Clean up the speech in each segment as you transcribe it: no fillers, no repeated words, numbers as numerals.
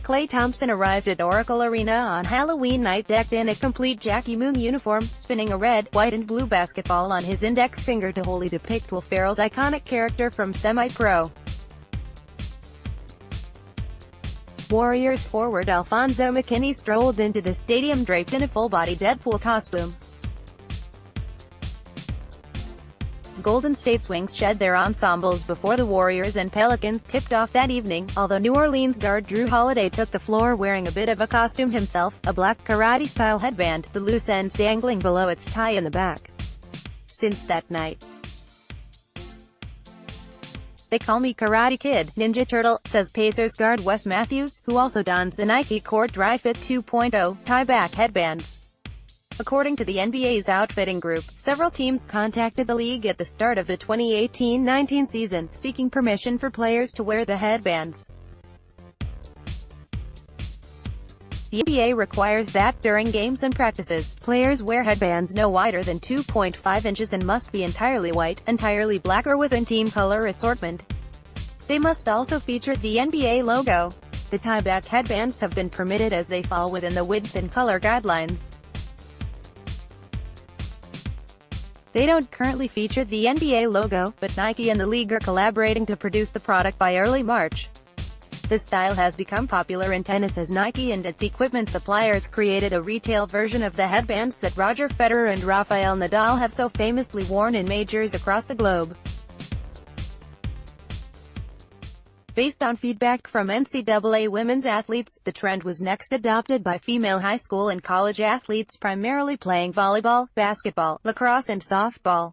Klay Thompson arrived at Oracle Arena on Halloween night decked in a complete Jackie Moon uniform, spinning a red, white and blue basketball on his index finger to wholly depict Will Ferrell's iconic character from Semi-Pro. Warriors forward Alfonzo McKinnie strolled into the stadium draped in a full-body Deadpool costume. Golden State's wings shed their ensembles before the Warriors and Pelicans tipped off that evening, although New Orleans guard Jrue Holiday took the floor wearing a bit of a costume himself, a black karate-style headband, the loose ends dangling below its tie in the back. Since that night, "They call me Karate Kid, Ninja Turtle," says Pacers guard Wes Matthews, who also dons the Nike Court Dry-Fit 2.0 tie-back headbands. According to the NBA's outfitting group, several teams contacted the league at the start of the 2018-19 season, seeking permission for players to wear the headbands. The NBA requires that, during games and practices, players wear headbands no wider than 2.5 inches and must be entirely white, entirely black or within team color assortment. They must also feature the NBA logo. The tie-back headbands have been permitted as they fall within the width and color guidelines. They don't currently feature the NBA logo, but Nike and the league are collaborating to produce the product by early March. The style has become popular in tennis as Nike and its equipment suppliers created a retail version of the headbands that Roger Federer and Rafael Nadal have so famously worn in majors across the globe. Based on feedback from NCAA women's athletes, the trend was next adopted by female high school and college athletes primarily playing volleyball, basketball, lacrosse and softball.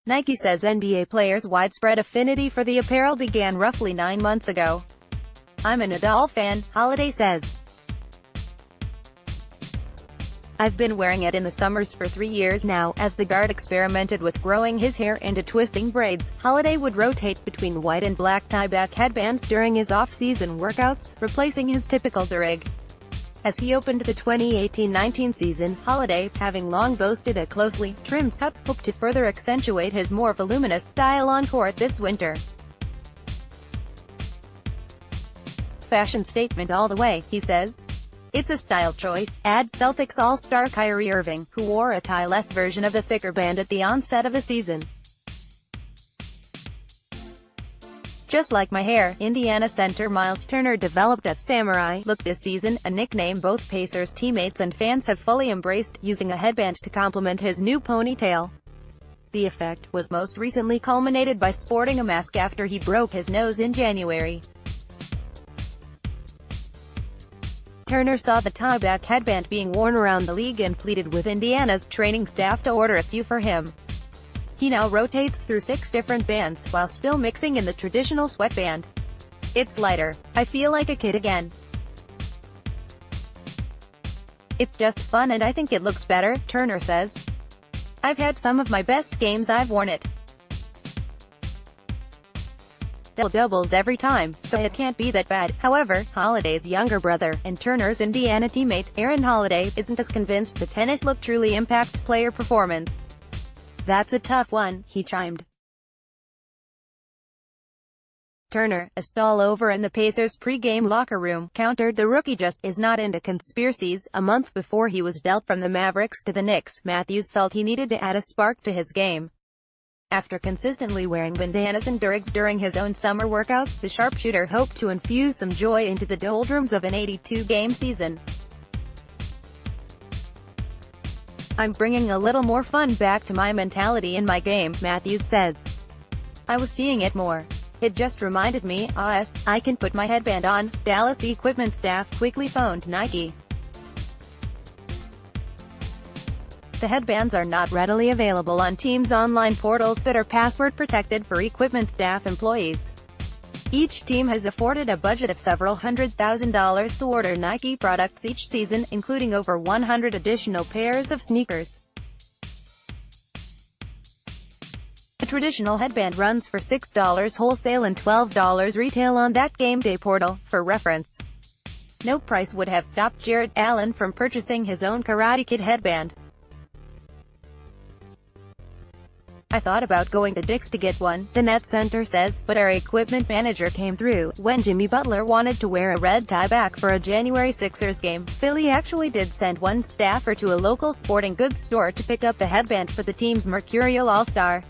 Nike says NBA players' widespread affinity for the apparel began roughly 9 months ago. "I'm a Nadal fan," Holiday says. "I've been wearing it in the summers for 3 years now." As the guard experimented with growing his hair into twisting braids, Holiday would rotate between white and black tie-back headbands during his off-season workouts, replacing his typical rig. As he opened the 2018-19 season, Holiday, having long boasted a closely trimmed cut, hoped to further accentuate his more voluminous style on court this winter. "Fashion statement all the way," he says. "It's a style choice," adds Celtics All-Star Kyrie Irving, who wore a tie-less version of the thicker band at the onset of the season. "Just like my hair," Indiana center Miles Turner developed a samurai look this season, a nickname both Pacers teammates and fans have fully embraced, using a headband to complement his new ponytail. The effect was most recently culminated by sporting a mask after he broke his nose in January. Turner saw the tie-back headband being worn around the league and pleaded with Indiana's training staff to order a few for him. He now rotates through 6 different bands, while still mixing in the traditional sweatband. "It's lighter. I feel like a kid again. It's just fun and I think it looks better," Turner says. "I've had some of my best games I've worn it. Doubles every time, so it can't be that bad." However, Holiday's younger brother, and Turner's Indiana teammate, Aaron Holiday, isn't as convinced the tennis look truly impacts player performance. "That's a tough one," he chimed. Turner, a stall over in the Pacers' pre-game locker room, countered the rookie just is not into conspiracies. A month before he was dealt from the Mavericks to the Knicks, Matthews felt he needed to add a spark to his game. After consistently wearing bandanas and durigs during his own summer workouts, the sharpshooter hoped to infuse some joy into the doldrums of an 82-game season. "I'm bringing a little more fun back to my mentality in my game," Matthews says. "I was seeing it more. It just reminded me, I can put my headband on." Dallas equipment staff quickly phoned Nike. The headbands are not readily available on teams' online portals that are password-protected for equipment staff employees. Each team has afforded a budget of several $100,000 to order Nike products each season, including over 100 additional pairs of sneakers. A traditional headband runs for $6 wholesale and $12 retail on that game day portal. For reference, no price would have stopped Jarrett Allen from purchasing his own Karate Kid headband. I thought about going to Dick's to get one, the net center says, but our equipment manager came through. When Jimmy Butler wanted to wear a red tie back for a January Sixers game, Philly actually did send one staffer to a local sporting goods store to pick up the headband for the team's Mercurial All-Star.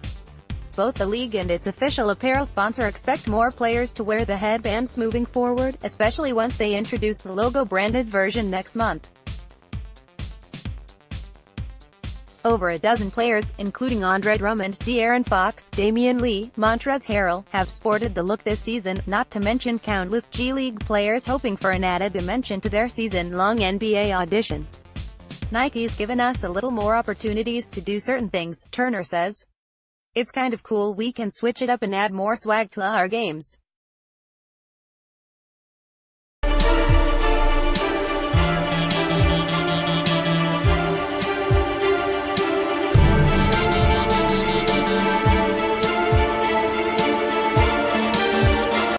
Both the league and its official apparel sponsor expect more players to wear the headbands moving forward, especially once they introduce the logo-branded version next month. Over a dozen players, including Andre Drummond, De'Aaron Fox, Damian Lee, Montrezl Harrell, have sported the look this season, not to mention countless G League players hoping for an added dimension to their season-long NBA audition. Nike's given us a little more opportunities to do certain things, Turner says. It's kind of cool we can switch it up and add more swag to our games.